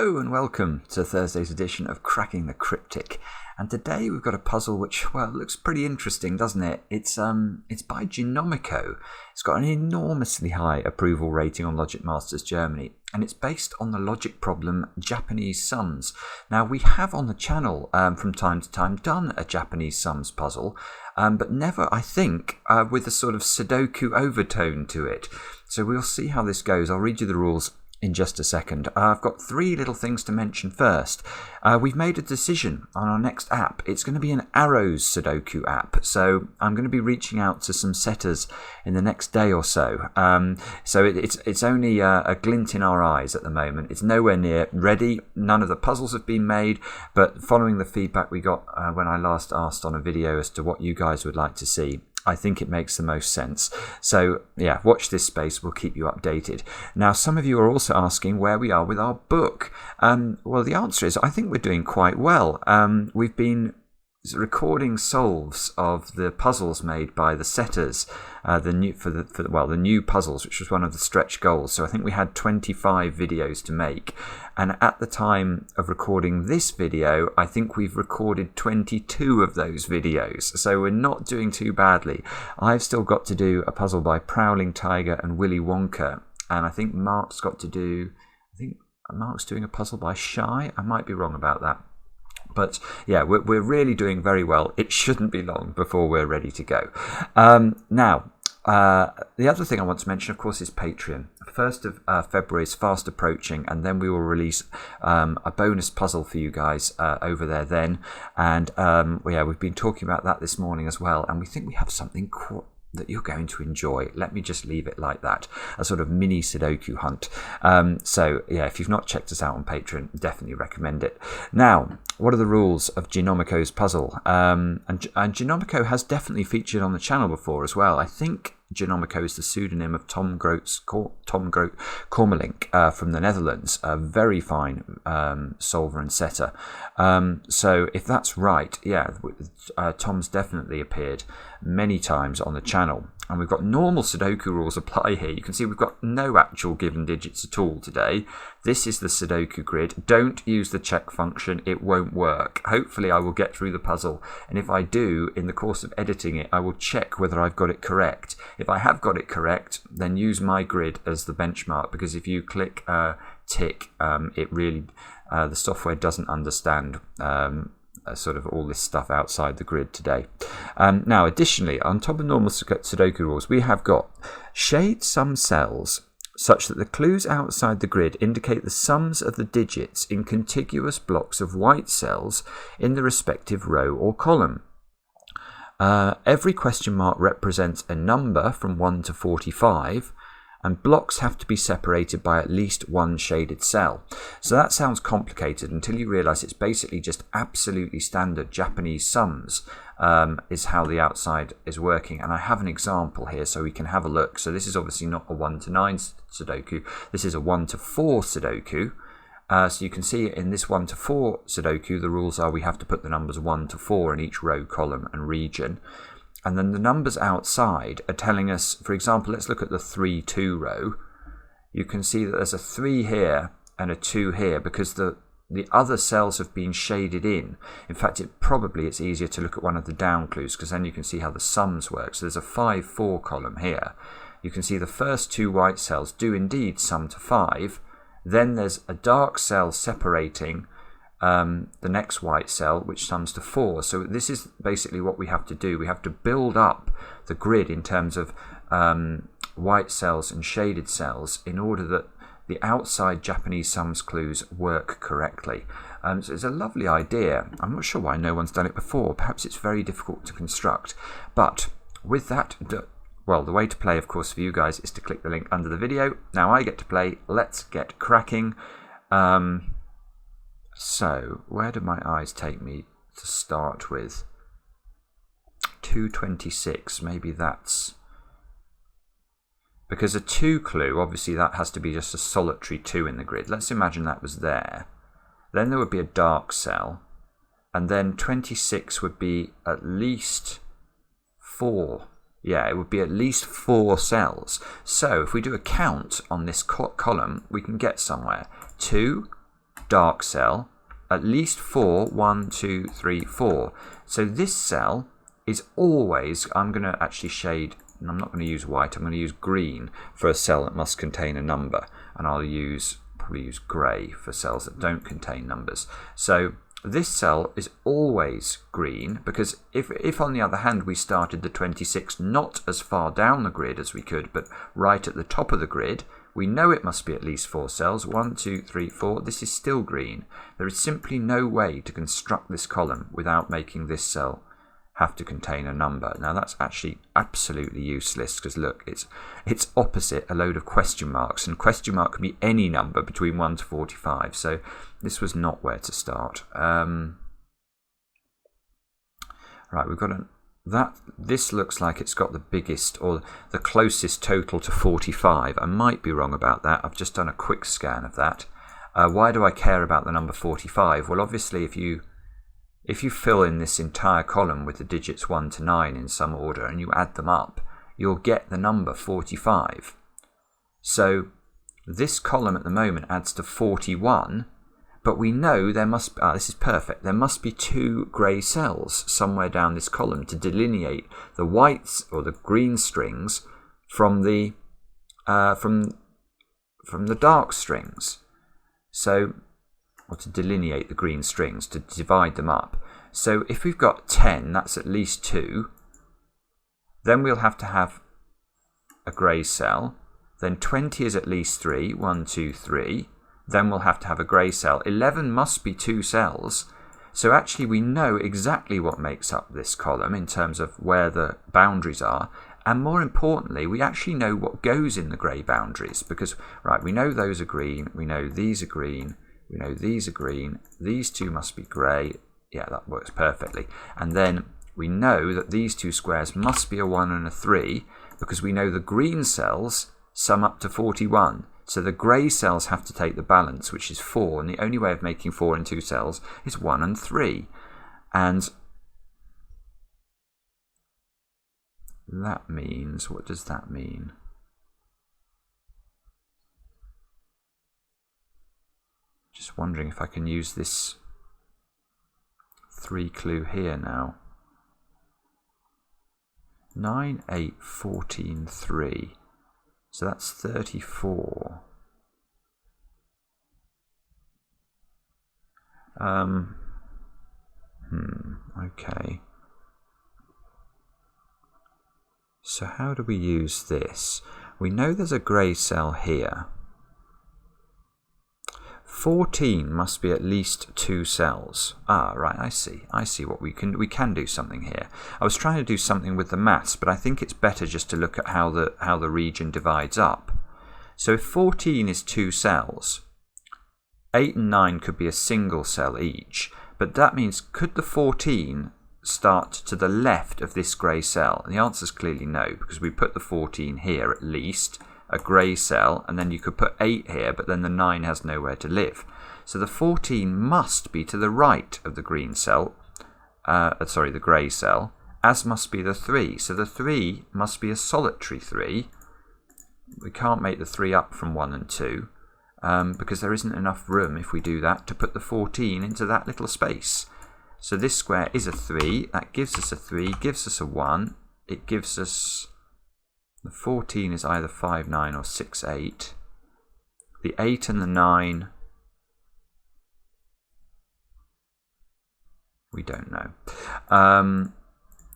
Hello and welcome to Thursday's edition of Cracking the Cryptic. And today we've got a puzzle which, well, looks pretty interesting, doesn't it? It's by Genomico. It's got an enormously high approval rating on Logic Masters Germany, and it's based on the logic problem Japanese sums. Now, we have on the channel from time to time done a Japanese sums puzzle, but never, I think, with a sort of Sudoku overtone to it. So we'll see how this goes. I'll read you the rules in just a second. I've got three little things to mention first. We've made a decision on our next app. It's going to be an Arrows Sudoku app. So I'm going to be reaching out to some setters in the next day or so. It's only a glint in our eyes at the moment. It's nowhere near ready. None of the puzzles have been made. But following the feedback we got when I last asked on a video as to what you guys would like to see, I think it makes the most sense. So yeah, watch this space. We'll keep you updated. Now, some of you are also asking where we are with our book. Well, the answer is I think we're doing quite well. We've been recording solves of the puzzles made by the setters, the new puzzles, which was one of the stretch goals. So I think we had 25 videos to make, and at the time of recording this video, I think we've recorded 22 of those videos. So we're not doing too badly. I've still got to do a puzzle by Prowling Tiger and Willy Wonka, and I think Mark's doing a puzzle by Shy. I might be wrong about that. But yeah, we're really doing very well. It shouldn't be long before we're ready to go. Now, the other thing I want to mention, of course, is Patreon. 1st of February is fast approaching, and then we will release a bonus puzzle for you guys over there then. And we've been talking about that this morning as well, and we think we have something that you're going to enjoy. Let me just leave it like that. A sort of mini Sudoku hunt. So yeah, if you've not checked us out on Patreon, definitely recommend it. Now, what are the rules of Genomico's puzzle? And Genomico has definitely featured on the channel before as well. I think Genomico is the pseudonym of Tom Groot Kormelink from the Netherlands, a very fine solver and setter. So if that's right, yeah, Tom's definitely appeared many times on the channel. And we've got normal Sudoku rules apply here. You can see we've got no actual given digits at all today. This is the Sudoku grid. Don't use the check function. It won't work. Hopefully I will get through the puzzle. And if I do, in the course of editing it, I will check whether I've got it correct. If I have got it correct, then use my grid as the benchmark, because if you click tick, it really, the software doesn't understand sort of all this stuff outside the grid today. Now, additionally, on top of normal Sudoku rules, we have got shade some cells such that the clues outside the grid indicate the sums of the digits in contiguous blocks of white cells in the respective row or column. Every question mark represents a number from 1 to 45, and blocks have to be separated by at least one shaded cell. So that sounds complicated until you realise it's basically just absolutely standard Japanese sums is how the outside is working. And I have an example here so we can have a look. So this is obviously not a 1 to 9 Sudoku. This is a 1 to 4 Sudoku. So you can see in this 1 to 4 Sudoku, the rules are we have to put the numbers 1 to 4 in each row, column and region. And then the numbers outside are telling us, for example, let's look at the 3-2 row. You can see that there's a 3 here and a 2 here because the other cells have been shaded in. In fact, it's easier to look at one of the down clues because then you can see how the sums work. So there's a 5-4 column here. You can see the first 2 white cells do indeed sum to 5. Then there's a dark cell separating the next white cell, which sums to 4. So this is basically what we have to do. We have to build up the grid in terms of white cells and shaded cells in order that the outside Japanese sums clues work correctly. So it's a lovely idea. I'm not sure why no one's done it before. Perhaps it's very difficult to construct. But with that, the way to play, of course, for you guys is to click the link under the video. Now I get to play. Let's get cracking. So, where do my eyes take me to start with? 226, maybe that's... Because a 2 clue, obviously that has to be just a solitary 2 in the grid. Let's imagine that was there. Then there would be a dark cell. And then 26 would be at least 4. Yeah, it would be at least 4 cells. So, if we do a count on this column, we can get somewhere. 2, dark cell, at least 4, 1, 2, 3, 4. So this cell is always, I'm going to actually shade, and I'm not going to use white, I'm going to use green for a cell that must contain a number, and I'll probably use grey for cells that don't contain numbers. So this cell is always green, because if on the other hand we started the 26 not as far down the grid as we could, but right at the top of the grid, we know it must be at least 4 cells. 1, 2, 3, 4. This is still green. There is simply no way to construct this column without making this cell have to contain a number. Now that's actually absolutely useless, because look, it's opposite a load of question marks, and question mark can be any number between 1 to 45. So this was not where to start. Right, we've got this looks like it's got the biggest or the closest total to 45. I might be wrong about that. I've just done a quick scan of that. Why do I care about the number 45? Well, obviously if you fill in this entire column with the digits 1 to 9 in some order and you add them up, you'll get the number 45. So this column at the moment adds to 41, but we know there must, this is perfect, there must be 2 grey cells somewhere down this column to delineate the whites or the green strings from the dark strings. So, or to delineate the green strings, to divide them up. So if we've got 10, that's at least 2. Then we'll have to have a grey cell. Then 20 is at least 3. 1, 2, 3. Then we'll have to have a grey cell. 11 must be 2 cells. So actually we know exactly what makes up this column in terms of where the boundaries are. And more importantly, we actually know what goes in the grey boundaries. Because, right, we know those are green. We know these are green. We know these are green. These 2 must be grey. Yeah, that works perfectly. And then we know that these 2 squares must be a 1 and a 3, because we know the green cells sum up to 41. So the grey cells have to take the balance, which is 4. And the only way of making 4 in 2 cells is 1 and 3. And that means, what does that mean? Just wondering if I can use this 3 clue here now. 9, 8, 14, 3. So that's 34. Okay. So how do we use this? We know there's a grey cell here. 14 must be at least 2 cells. Ah, right, I see what we can do something here. I was trying to do something with the maths, but I think it's better just to look at how the region divides up. So if 14 is 2 cells, 8 and 9 could be a single cell each, but that means could the 14 start to the left of this grey cell? And the answer is clearly no, because we put the 14 here at least, a grey cell, and then you could put 8 here, but then the 9 has nowhere to live. So the 14 must be to the right of the green cell, the grey cell, as must be the 3. So the 3 must be a solitary 3. We can't make the 3 up from 1 and 2, because there isn't enough room, if we do that, to put the 14 into that little space. So this square is a 3, that gives us a 3, gives us a 1, it gives us... The 14 is either 5, 9 or 6, 8. The 8 and the 9, we don't know.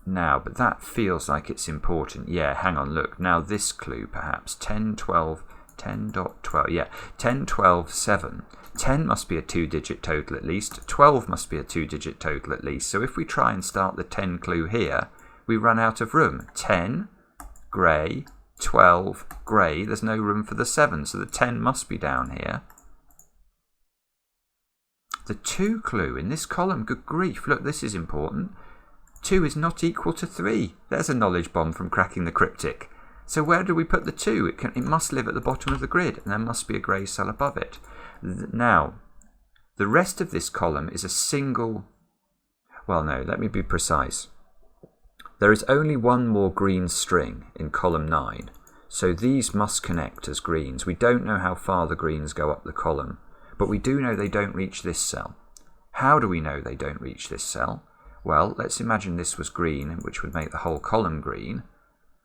Now, but that feels like it's important. Yeah, hang on, look. Now this clue perhaps. 10, 12, 10.12. Yeah, 10, 12, 7. 10 must be a 2-digit total at least. 12 must be a 2-digit total at least. So if we try and start the 10 clue here, we run out of room. 10... grey, 12, grey, there's no room for the 7, so the 10 must be down here. The 2 clue in this column, good grief, look, this is important. 2 is not equal to 3. There's a knowledge bomb from cracking the cryptic. So where do we put the 2? It must live at the bottom of the grid, and there must be a grey cell above it. Now, the rest of this column is a single... Well, no, let me be precise. There is only one more green string in column 9, so these must connect as greens. We don't know how far the greens go up the column, but we do know they don't reach this cell. How do we know they don't reach this cell? Well, let's imagine this was green, which would make the whole column green.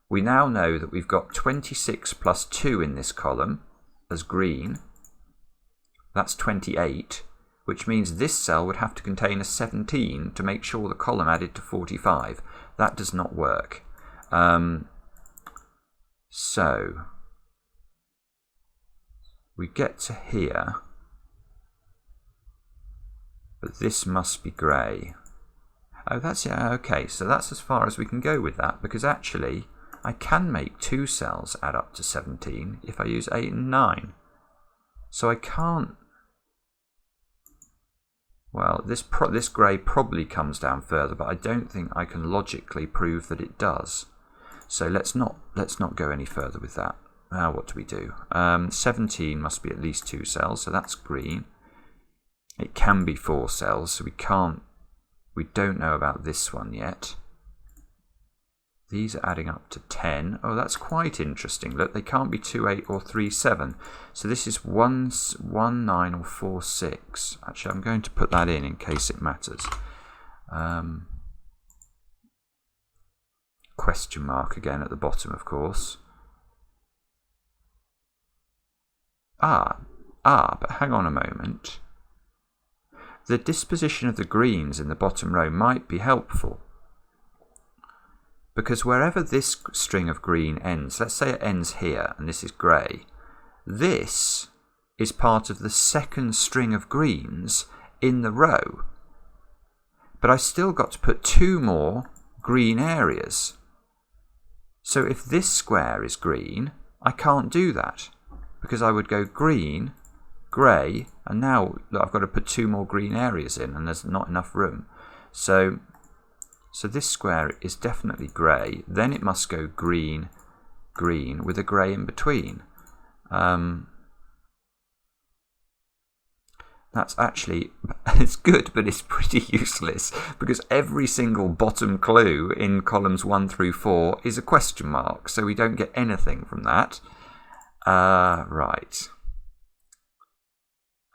We now know that we've got 26 plus 2 in this column as green. That's 28, which means this cell would have to contain a 17 to make sure the column added to 45. That does not work. So we get to here, but this must be grey. Oh, that's it. Okay, so that's as far as we can go with that, because actually I can make 2 cells add up to 17 if I use 8 and 9. So I can't. Well, this grey probably comes down further, but I don't think I can logically prove that it does. So let's not go any further with that. Now what do we do? 17 must be at least 2 cells, so that's green. It can be 4 cells, so we don't know about this one yet. These are adding up to 10. Oh, that's quite interesting. Look, they can't be 2, 8 or 3, 7. So this is 1, 9 or 4, 6. Actually, I'm going to put that in case it matters. Question mark again at the bottom, of course. But hang on a moment. The disposition of the greens in the bottom row might be helpful. Because wherever this string of green ends, let's say it ends here and this is grey, this is part of the second string of greens in the row. But I still got to put 2 more green areas. So if this square is green, I can't do that, because I would go green, grey, and now look, I've got to put 2 more green areas in, and there's not enough room. So this square is definitely grey. Then it must go green, green, with a grey in between. That's actually, it's good, but it's pretty useless, because every single bottom clue in columns 1 through 4 is a question mark, so we don't get anything from that. Right.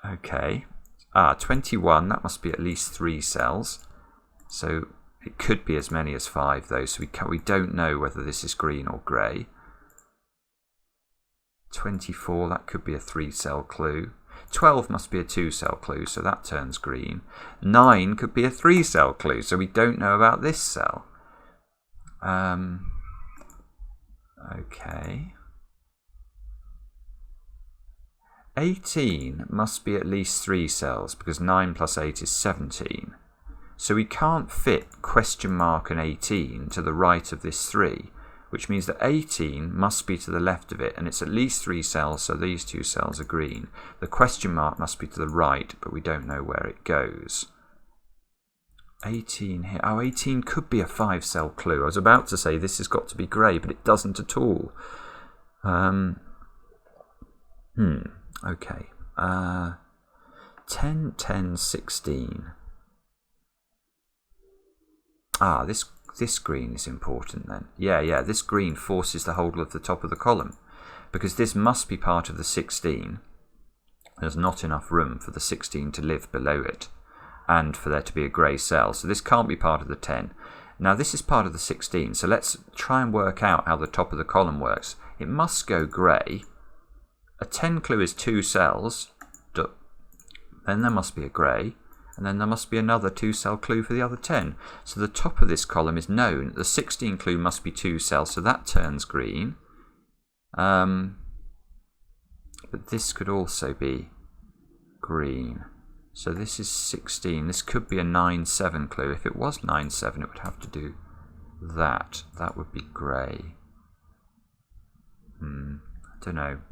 Okay. 21, that must be at least 3 cells. So it could be as many as 5, though, so we don't know whether this is green or grey. 24, that could be a 3-cell clue. 12 must be a 2-cell clue, so that turns green. 9 could be a 3-cell clue, so we don't know about this cell. Okay. 18 must be at least 3 cells, because 9 plus 8 is 17. So we can't fit question mark and 18 to the right of this 3, which means that 18 must be to the left of it, and it's at least 3 cells, so these 2 cells are green. The question mark must be to the right, but we don't know where it goes. 18 here. Oh, 18 could be a 5-cell clue. I was about to say this has got to be grey, but it doesn't at all. Okay. 10, 10, 16. This green is important then. Yeah, this green forces the whole of the top of the column, because this must be part of the 16. There's not enough room for the 16 to live below it, and for there to be a grey cell, so this can't be part of the 10. Now this is part of the 16, so let's try and work out how the top of the column works. It must go grey. A 10 clue is 2 cells, then there must be a grey, and then there must be another 2-cell clue for the other 10. So the top of this column is known. The 16 clue must be 2 cells, so that turns green. But this could also be green. So this is 16. This could be a 9-7 clue. If it was 9-7, it would have to do that. That would be grey. I don't know.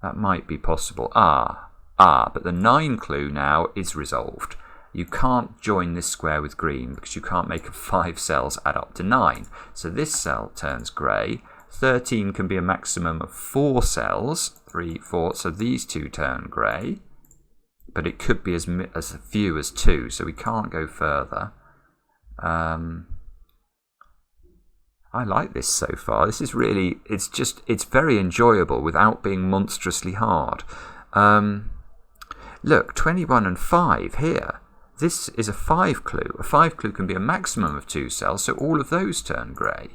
That might be possible. But the 9 clue now is resolved. You can't join this square with green because you can't make 5 cells add up to 9. So this cell turns grey. 13 can be a maximum of 4 cells. 3, 4. So these 2 turn grey. But it could be as few as 2, so we can't go further. I like this so far. This is really, it's very enjoyable without being monstrously hard. look, 21 and 5 here. This is a 5 clue. A 5 clue can be a maximum of 2 cells, so all of those turn grey.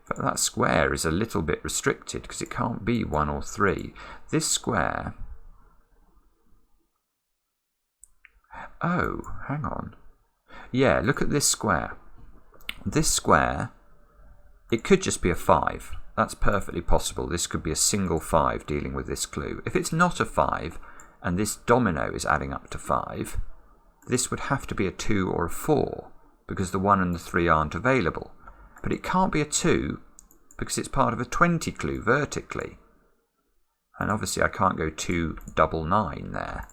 But that square is a little bit restricted because it can't be 1 or 3. This square... Oh, hang on. Yeah, look at this square. This square, it could just be a 5. That's perfectly possible. This could be a single 5 dealing with this clue. If it's not a 5, and this domino is adding up to 5, this would have to be a 2 or a 4, because the 1 and the 3 aren't available. But it can't be a 2, because it's part of a 20 clue vertically. And obviously I can't go 2 double 9 there.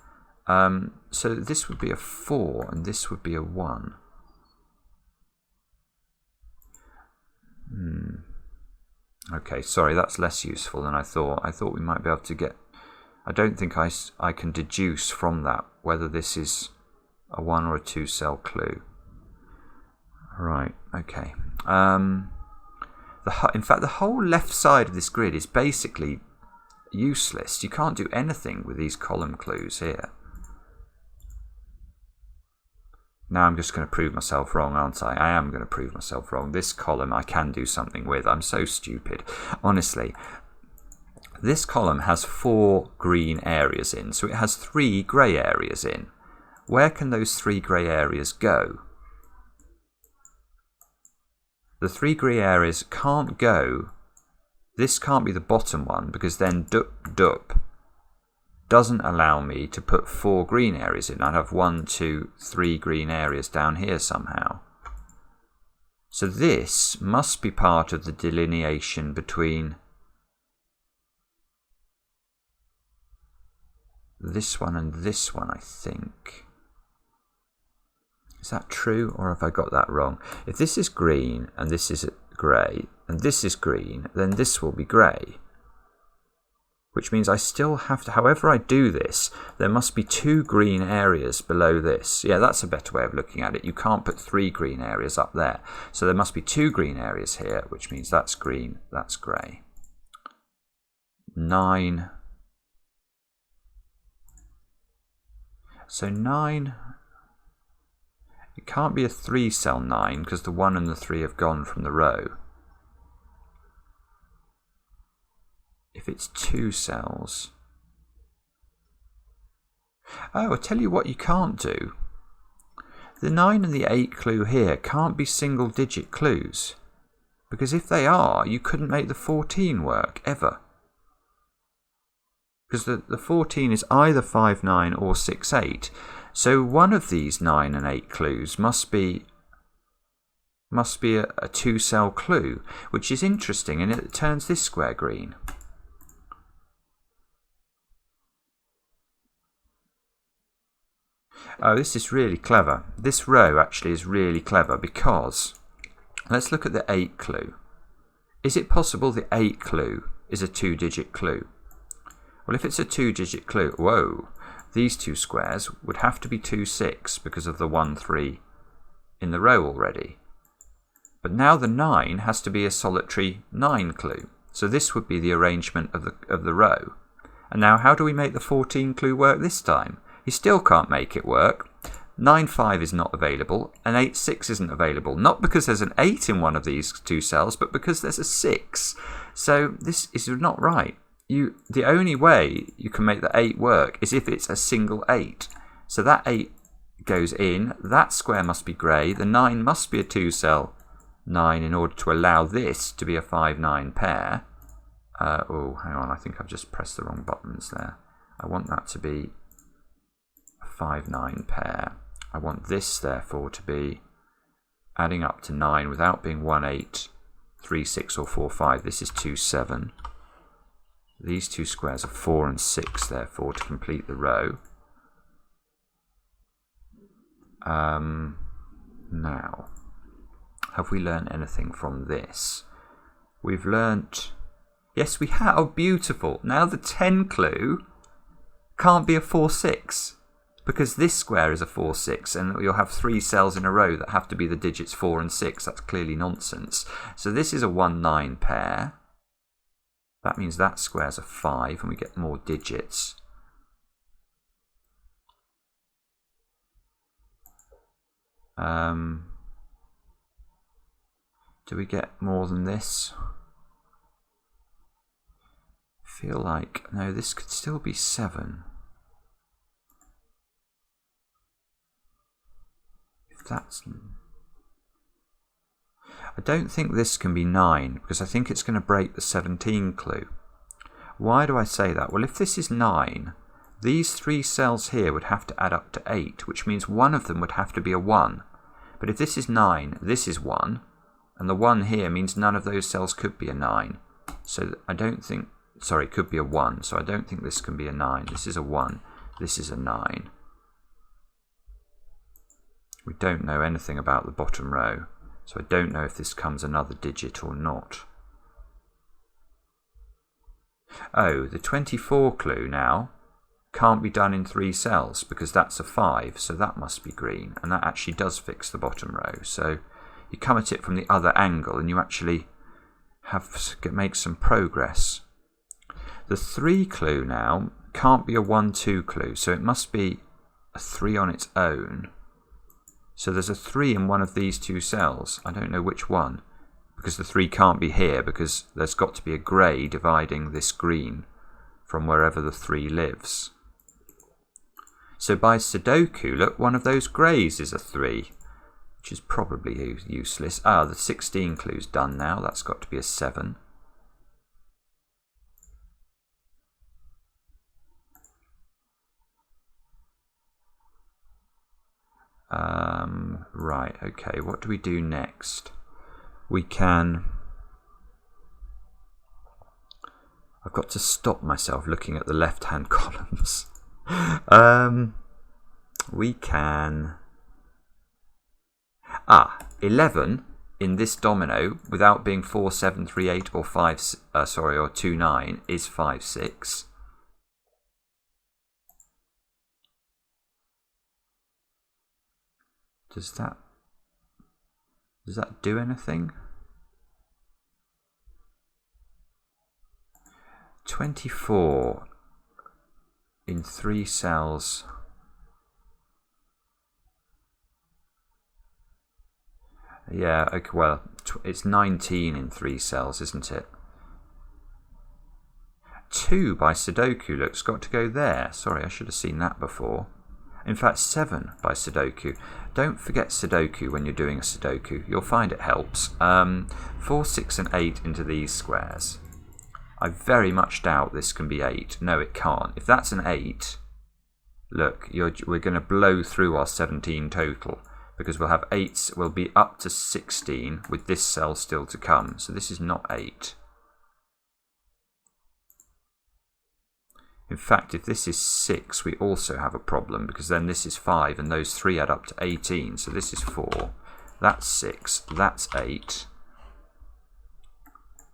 So this would be a 4, and this would be a 1. Okay, sorry, that's less useful than I thought. I thought we might be able to get... I don't think I can deduce from that whether this is a 1 or a 2 cell clue. Right, okay. In fact, the whole left side of this grid is basically useless. You can't do anything with these column clues here. Now I'm just going to prove myself wrong, aren't I? I am going to prove myself wrong. This column I can do something with. I'm so stupid. Honestly, this column has 4 green areas in, so it has 3 grey areas in. Where can those 3 grey areas go? The 3 grey areas can't go. This can't be the bottom one, because then dup doesn't allow me to put 4 green areas in. I'd have 1, 2, 3 green areas down here somehow. So this must be part of the delineation between this one and this one, I think. Is that true, or have I got that wrong? If this is green and this is grey and this is green, then this will be grey. Which means I still have to, however I do this, there must be 2 green areas below this. Yeah, that's a better way of looking at it. You can't put 3 green areas up there. So there must be 2 green areas here, which means that's green, that's grey. 9. So 9, it can't be a 3 cell 9 because the 1 and the 3 have gone from the row. If it's 2 cells. Oh, I tell you what you can't do. The 9 and the 8 clue here can't be single digit clues. Because if they are, you couldn't make the 14 work, ever. Because the 14 is either 5, 9 or 6, 8. So one of these 9 and 8 clues must be a 2 cell clue, which is interesting, and it turns this square green. Oh, this is really clever. This row actually is really clever because, let's look at the 8 clue. Is it possible the 8 clue is a 2-digit clue? Well, if it's a 2-digit clue, whoa, these 2 squares would have to be 2, 6 because of the 1, 3 in the row already. But now the 9 has to be a solitary 9 clue. So this would be the arrangement of the row. And now how do we make the 14 clue work this time? You still can't make it work. 9, 5 is not available, and 8, 6 isn't available. Not because there's an 8 in one of these 2 cells, but because there's a 6. So this is not right. The only way you can make the 8 work is if it's a single 8. So that 8 goes in, that square must be grey, the 9 must be a 2 cell 9 in order to allow this to be a 5, 9 pair. Oh, hang on, I think I've just pressed the wrong buttons there. I want that to be 5, 9 pair. I want this therefore to be adding up to 9 without being 1, 8, 3, 6 or 4, 5. This is 2, 7. These 2 squares are 4 and 6 therefore to complete the row. Now, have we learned anything from this? We've learnt... Yes, we have. Oh, beautiful. Now the 10 clue can't be a 4, 6. Because this square is a 4, 6, and you'll have 3 cells in a row that have to be the digits 4 and 6. That's clearly nonsense. So this is a 1, 9 pair. That means that square's a 5 and we get more digits. Do we get more than this? I feel like, no, this could still be 7. If that's... I don't think this can be 9 because I think it's going to break the 17 clue. Why do I say that? Well, if this is 9, these 3 cells here would have to add up to 8, which means one of them would have to be a 1. But if this is 9, this is 1, and the 1 here means none of those cells could be a 9. So I don't think, sorry, it could be a 1, so I don't think this can be a 9. This is a 1, this is a 9. We don't know anything about the bottom row, so I don't know if this comes another digit or not. Oh, the 24 clue now can't be done in 3 cells because that's a 5, so that must be green, and that actually does fix the bottom row. So you come at it from the other angle and you actually make some progress. The 3 clue now can't be a 1-2 clue, so it must be a 3 on its own. So there's a 3 in one of these 2 cells. I don't know which one, because the 3 can't be here because there's got to be a grey dividing this green from wherever the 3 lives. So by Sudoku, look, one of those greys is a 3, which is probably useless. Ah, the 16 clue's done now. That's got to be a 7. Right, okay, what do we do next? We can... I've got to stop myself looking at the left-hand columns. We can... 11 in this domino without being 4, 7, 3, 8 or 5, or 2, 9 is 5, 6. Does that do anything? 24 in 3 cells. Yeah, okay, well, it's 19 in 3 cells, isn't it? 2 by Sudoku, look's got to go there. Sorry, I should have seen that before. In fact, 7 by Sudoku. Don't forget Sudoku when you're doing a Sudoku. You'll find it helps. 4, 6 and 8 into these squares. I very much doubt this can be 8. No, it can't. If that's an 8, look, we're going to blow through our 17 total because we'll have 8s, we'll be up to 16 with this cell still to come. So this is not 8. In fact, if this is 6, we also have a problem because then this is 5 and those 3 add up to 18. So this is 4, that's 6, that's 8.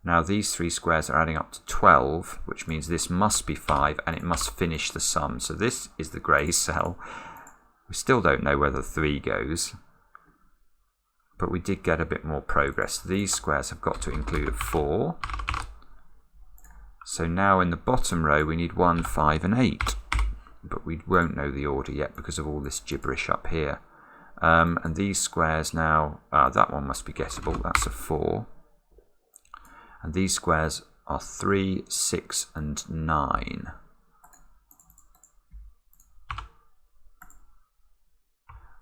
Now these 3 squares are adding up to 12, which means this must be 5 and it must finish the sum. So this is the grey cell. We still don't know where the 3 goes, but we did get a bit more progress. These squares have got to include a 4. So now in the bottom row we need 1, 5 and 8, but we won't know the order yet because of all this gibberish up here. And these squares now, that one must be gettable, that's a 4. And these squares are 3, 6 and 9.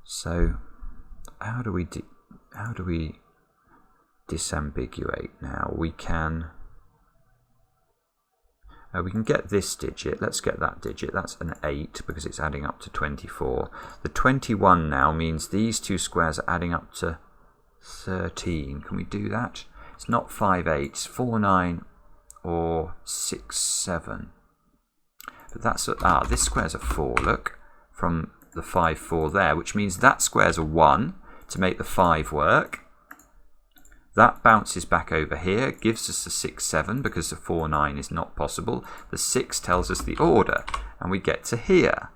So how do we disambiguate now? We can get this digit. Let's get that digit. That's an 8 because it's adding up to 24. The 21 now means these 2 squares are adding up to 13. Can we do that? It's not 5, 8. It's 4, 9 or 6, 7. But that's this square's a 4. Look, from the 5, 4 there, which means that square's a 1 to make the 5 work. That bounces back over here, gives us the 6, 7 because the 4, 9 is not possible. The 6 tells us the order, and we get to here.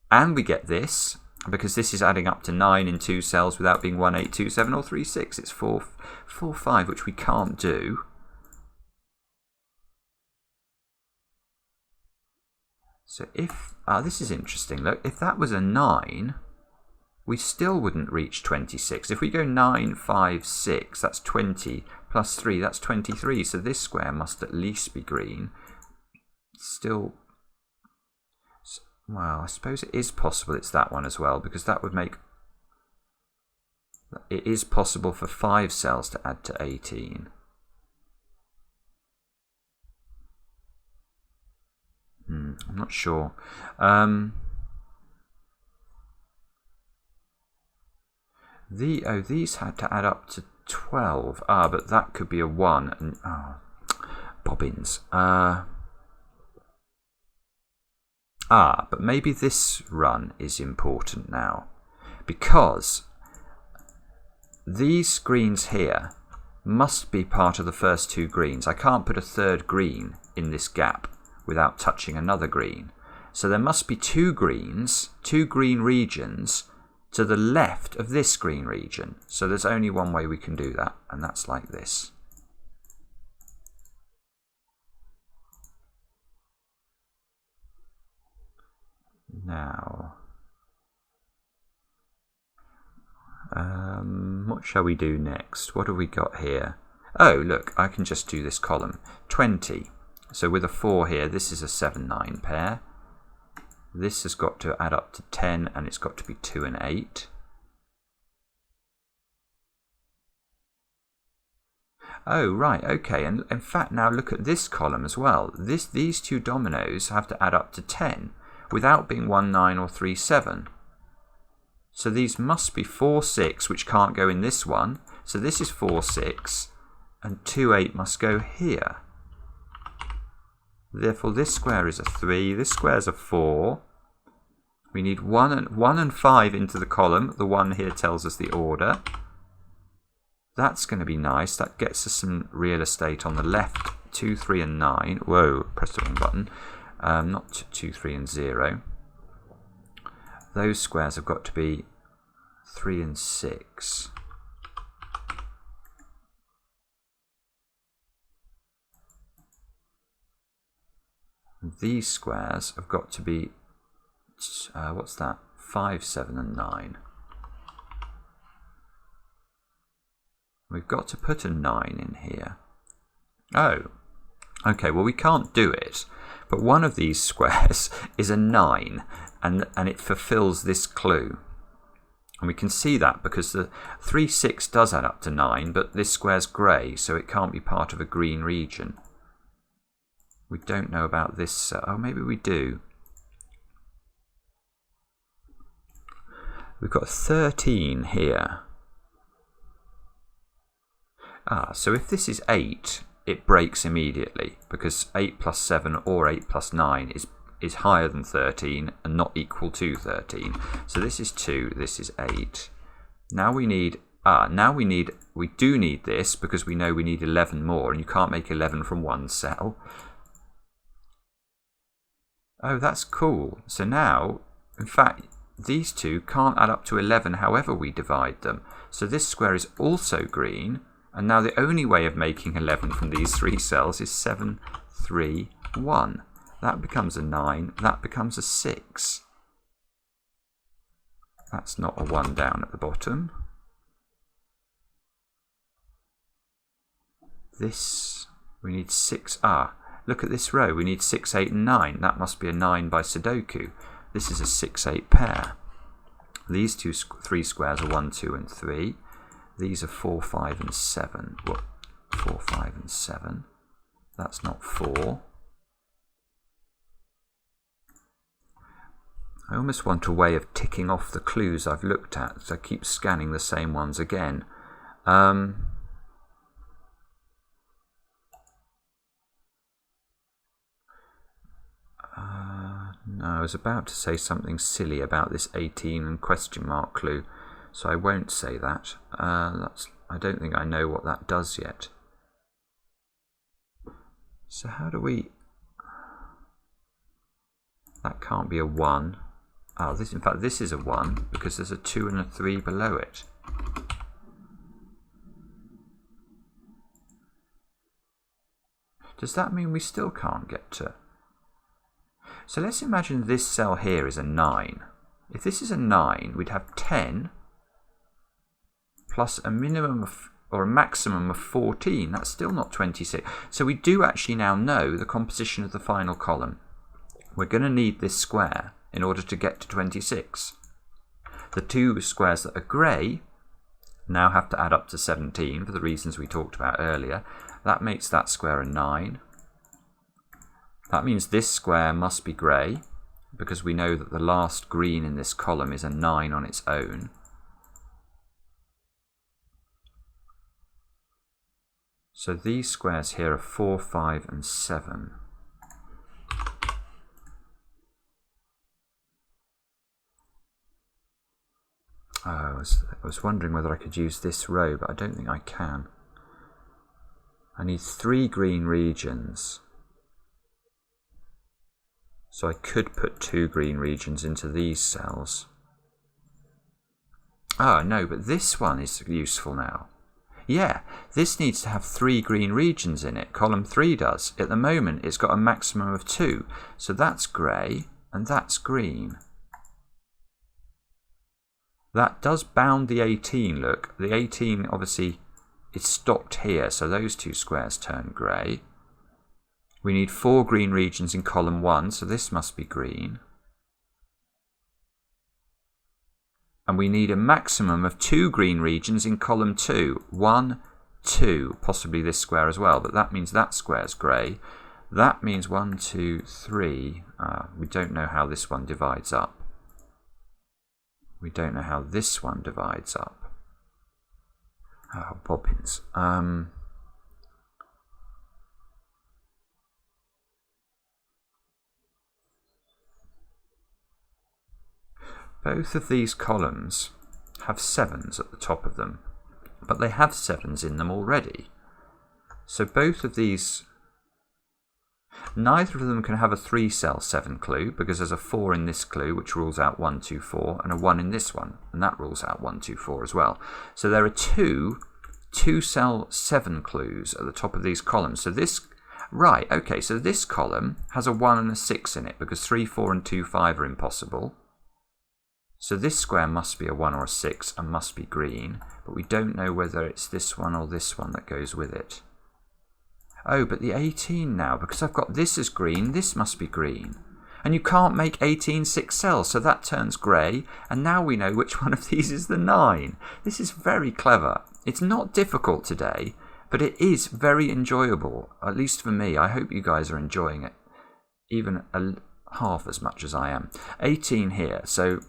And we get this, because this is adding up to 9 in 2 cells without being 1, 8, 2, 7 or 3, 6. It's 4, 4, 5, which we can't do. So if, this is interesting, look, if that was a 9, we still wouldn't reach 26. If we go 9, 5, 6, that's 20, plus 3, that's 23. So this square must at least be green. Still, well, I suppose it is possible it's that one as well, because that would make, it is possible for 5 cells to add to 18. I'm not sure. These had to add up to 12. But that could be a 1. And bobbins. But maybe this run is important now, because these greens here must be part of the first 2 greens. I can't put a third green in this gap without touching another green. So there must be 2 greens, 2 green regions to the left of this green region. So there's only one way we can do that, and that's like this. Now, what shall we do next? What have we got here? Oh, look, I can just do this column. 20. So with a 4 here, this is a 7, 9 pair. This has got to add up to 10, and it's got to be 2 and 8. Oh, right, okay. And in fact, now look at this column as well. These 2 dominoes have to add up to 10 without being 1, 9 or 3, 7. So these must be 4, 6, which can't go in this one. So this is 4, 6, and 2, 8 must go here. Therefore, this square is a 3, this square is a 4. We need 1 and 5 into the column. The 1 here tells us the order. That's going to be nice. That gets us some real estate on the left. 2, 3 and 9. Whoa, pressed the wrong button. Not 2, 3 and 0. Those squares have got to be 3 and 6. These squares have got to be, what's that? 5, 7 and 9. We've got to put a 9 in here. Oh, okay, well we can't do it, but one of these squares is a 9, and it fulfills this clue. And we can see that because the 3, 6 does add up to 9, but this square's grey, so it can't be part of a green region. We don't know about this. Oh, maybe we do. We've got 13 here. So if this is 8, it breaks immediately, because 8 plus 7 or 8 plus 9 is higher than 13 and not equal to 13. So this is 2, this is 8. Now we need, we do need this, because we know we need 11 more, and you can't make 11 from one cell. Oh, that's cool. So now, in fact, these 2 can't add up to 11 however we divide them. So this square is also green, and now the only way of making 11 from these 3 cells is 7, 3, 1. That becomes a 9, that becomes a 6. That's not a 1 down at the bottom. This, we need 6, look at this row, we need 6, 8 and 9. That must be a 9 by Sudoku. This is a 6, 8 pair. These 3 squares are 1, 2 and 3. These are 4, 5 and 7. What? 4, 5 and 7. That's not 4. I almost want a way of ticking off the clues I've looked at, so I keep scanning the same ones again. No, I was about to say something silly about this 18 and question mark clue, so I won't say that. I don't think I know what that does yet. So how do we... That can't be a 1. In fact, this is a 1, because there's a 2 and a 3 below it. Does that mean we still can't get to... So let's imagine this cell here is a 9. If this is a 9, we'd have 10 plus a minimum of, or a maximum of 14. That's still not 26. So we do actually now know the composition of the final column. We're going to need this square in order to get to 26. The two squares that are grey now have to add up to 17 for the reasons we talked about earlier. That makes that square a 9. That means this square must be grey, because we know that the last green in this column is a 9 on its own. So these squares here are 4, 5 and 7. I was wondering whether I could use this row, but I don't think I can. I need 3 green regions. So I could put 2 green regions into these cells. Oh, no, but this one is useful now. Yeah, this needs to have 3 green regions in it. Column 3 does. At the moment, it's got a maximum of 2. So that's grey and that's green. That does bound the 18, look. The 18, obviously, is stopped here, so those two squares turn grey. We need 4 green regions in column 1, so this must be green. And we need a maximum of 2 green regions in column 2. 1, 2, possibly this square as well, but that means that square's grey. That means 1, 2, 3. We don't know how this one divides up. We don't know how this one divides up. Oh, bobbins. Both of these columns have 7s at the top of them, but they have 7s in them already. So both of these, neither of them can have a 3-cell 7 clue, because there's a 4 in this clue which rules out 1, 2, 4, and a 1 in this one, and that rules out 1, 2, 4 as well. So there are 2-cell 7 clues at the top of these columns. So this, right, okay, so this column has a 1 and a 6 in it, because 3, 4 and 2, 5 are impossible. So this square must be a 1 or a 6 and must be green, but we don't know whether it's this one or this one that goes with it. Oh, but the 18 now, because I've got this as green, this must be green. And you can't make 18 6 cells, so that turns grey, and now we know which one of these is the 9. This is very clever. It's not difficult today, but it is very enjoyable, at least for me. I hope you guys are enjoying it, even half as much as I am. 18 here, so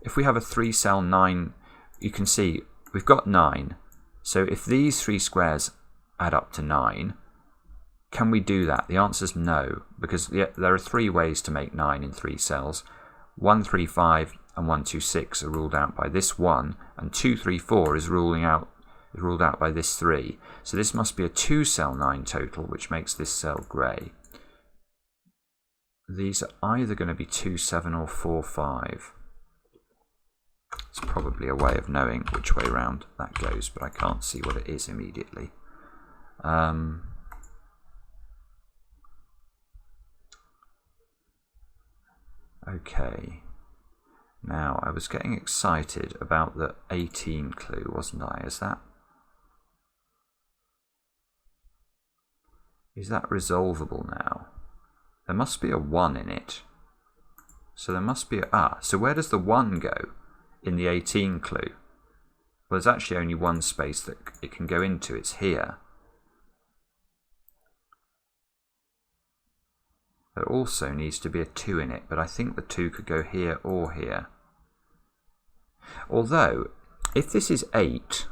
if we have a 3-cell 9, you can see we've got 9. So if these 3 squares add up to 9, can we do that? The answer is no, because there are 3 ways to make 9 in 3 cells. 1, 3, 5 and 1, 2, 6 are ruled out by this 1, and 2, 3, 4 is ruled out by this 3. So this must be a 2-cell 9 total, which makes this cell grey. These are either going to be 2, 7 or 4, 5. It's probably a way of knowing which way round that goes, but I can't see what it is immediately. Okay, now I was getting excited about the 18 clue, wasn't I? Is that resolvable now? There must be a 1 in it. So there must be so where does the 1 go in the 18 clue? Well, there's actually only one space that it can go into. It's here. There also needs to be a 2 in it, but I think the 2 could go here or here. Although, if this is 8,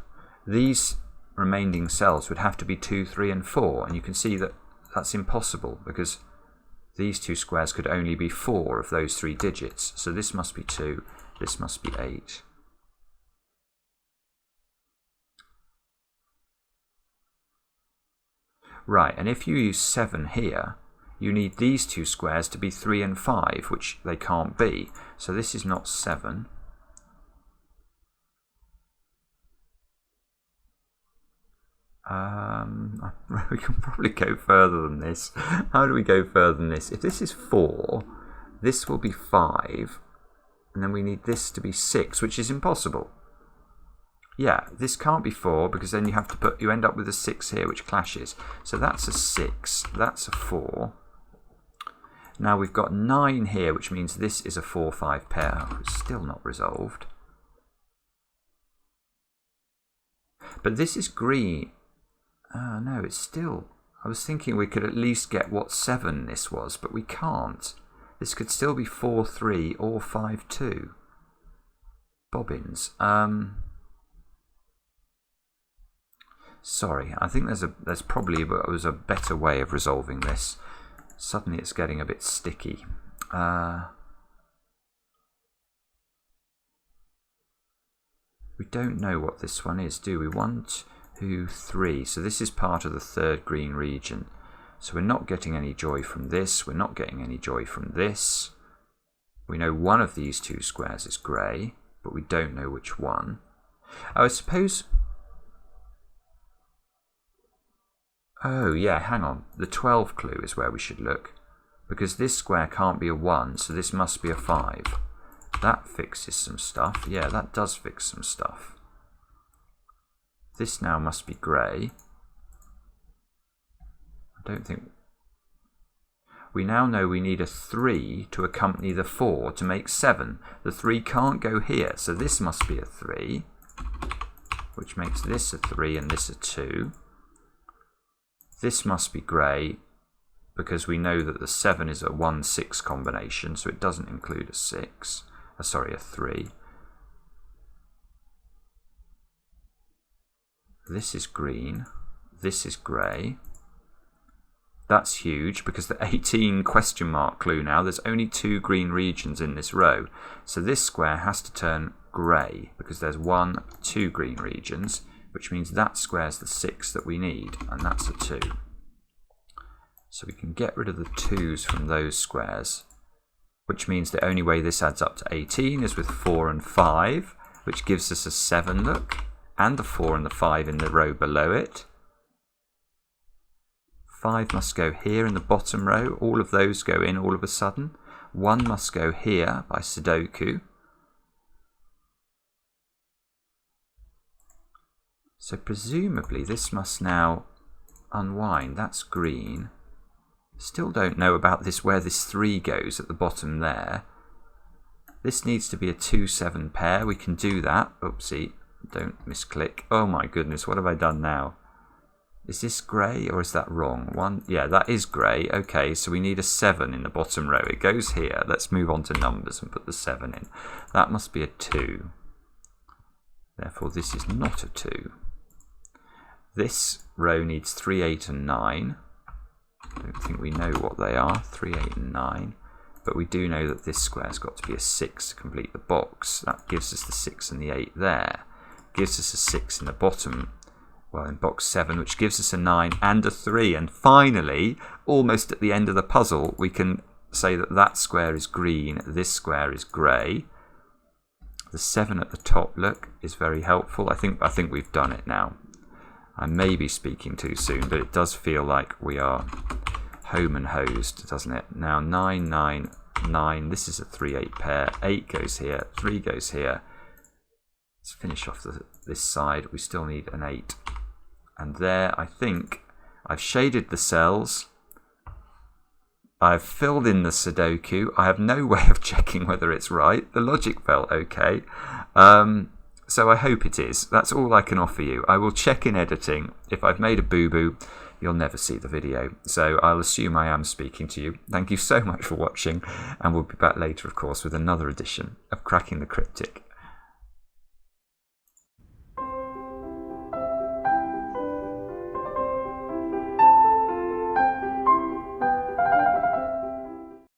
these remaining cells would have to be 2, 3 and 4, and you can see that that's impossible, because these 2 squares could only be 4 of those 3 digits. So this must be 2, this must be 8. Right, and if you use 7 here, you need these 2 squares to be 3 and 5, which they can't be. So this is not 7. We can probably go further than this. How do we go further than this? If this is 4, This will be 5, and then we need this to be 6, which is impossible. Yeah, this can't be 4 because then you end up with a 6 here, which clashes. So that's a 6, that's a 4. Now we've got 9 here, which means this is a 4-5 pair. Oh, it's still not resolved. But this is green. No, it's still... I was thinking we could at least get what 7 this was, but we can't. This could still be 4-3 or 5-2. Bobbins. Sorry, I think there's probably a better way of resolving this. Suddenly it's getting a bit sticky. We don't know what this one is, do we? 1, 2, 3. So this is part of the third green region. So we're not getting any joy from this. We're not getting any joy from this. We know one of these two squares is grey, but we don't know which one. Oh, I suppose... Oh, yeah, hang on. The 12 clue is where we should look. Because this square can't be a 1, so this must be a 5. That fixes some stuff. Yeah, that does fix some stuff. This now must be grey. I don't think... We now know we need a 3 to accompany the 4 to make 7. The 3 can't go here, so this must be a 3, which makes this a 3 and this a 2. This must be grey, because we know that the 7 is a 1-6 combination, so it doesn't include a 6. Sorry, a 3. This is green. This is grey. That's huge, because the 18 question mark clue now, there's only 2 green regions in this row. So this square has to turn grey, because there's 1, 2 green regions, which means that square's the 6 that we need, and that's a 2. So we can get rid of the 2's from those squares, which means the only way this adds up to 18 is with 4 and 5, which gives us a 7 look, and the 4 and the 5 in the row below it. 5 must go here in the bottom row. All of those go in all of a sudden. 1 must go here by Sudoku. So presumably this must now unwind. That's green. Still don't know about this, where this 3 goes at the bottom there. This needs to be a 2-7 pair. We can do that. Oopsie, don't misclick. Oh my goodness, what have I done now? Is this grey or is that wrong? 1, yeah, that is grey. Okay, so we need a 7 in the bottom row. It goes here. Let's move on to numbers and put the 7 in. That must be a 2. Therefore, this is not a 2. This row needs 3, 8 and 9. I don't think we know what they are, 3, 8 and 9. But we do know that this square's got to be a 6 to complete the box. That gives us the 6 and the 8 there. Gives us a 6 in the bottom, well, in box 7, which gives us a 9 and a 3. And finally, almost at the end of the puzzle, we can say that that square is green, this square is grey. The 7 at the top, look, is very helpful. I think we've done it now. I may be speaking too soon, but it does feel like we are home and hosed, doesn't it? Now 9, 9, 9. This is a 3, 8 pair. 8 goes here, 3 goes here. Let's finish off this side. We still need an 8. And there, I think, I've shaded the cells. I've filled in the Sudoku. I have no way of checking whether it's right. The logic felt okay. So I hope it is. That's all I can offer you. I will check in editing. If I've made a boo-boo, you'll never see the video. So I'll assume I am speaking to you. Thank you so much for watching, and we'll be back later, of course, with another edition of Cracking the Cryptic.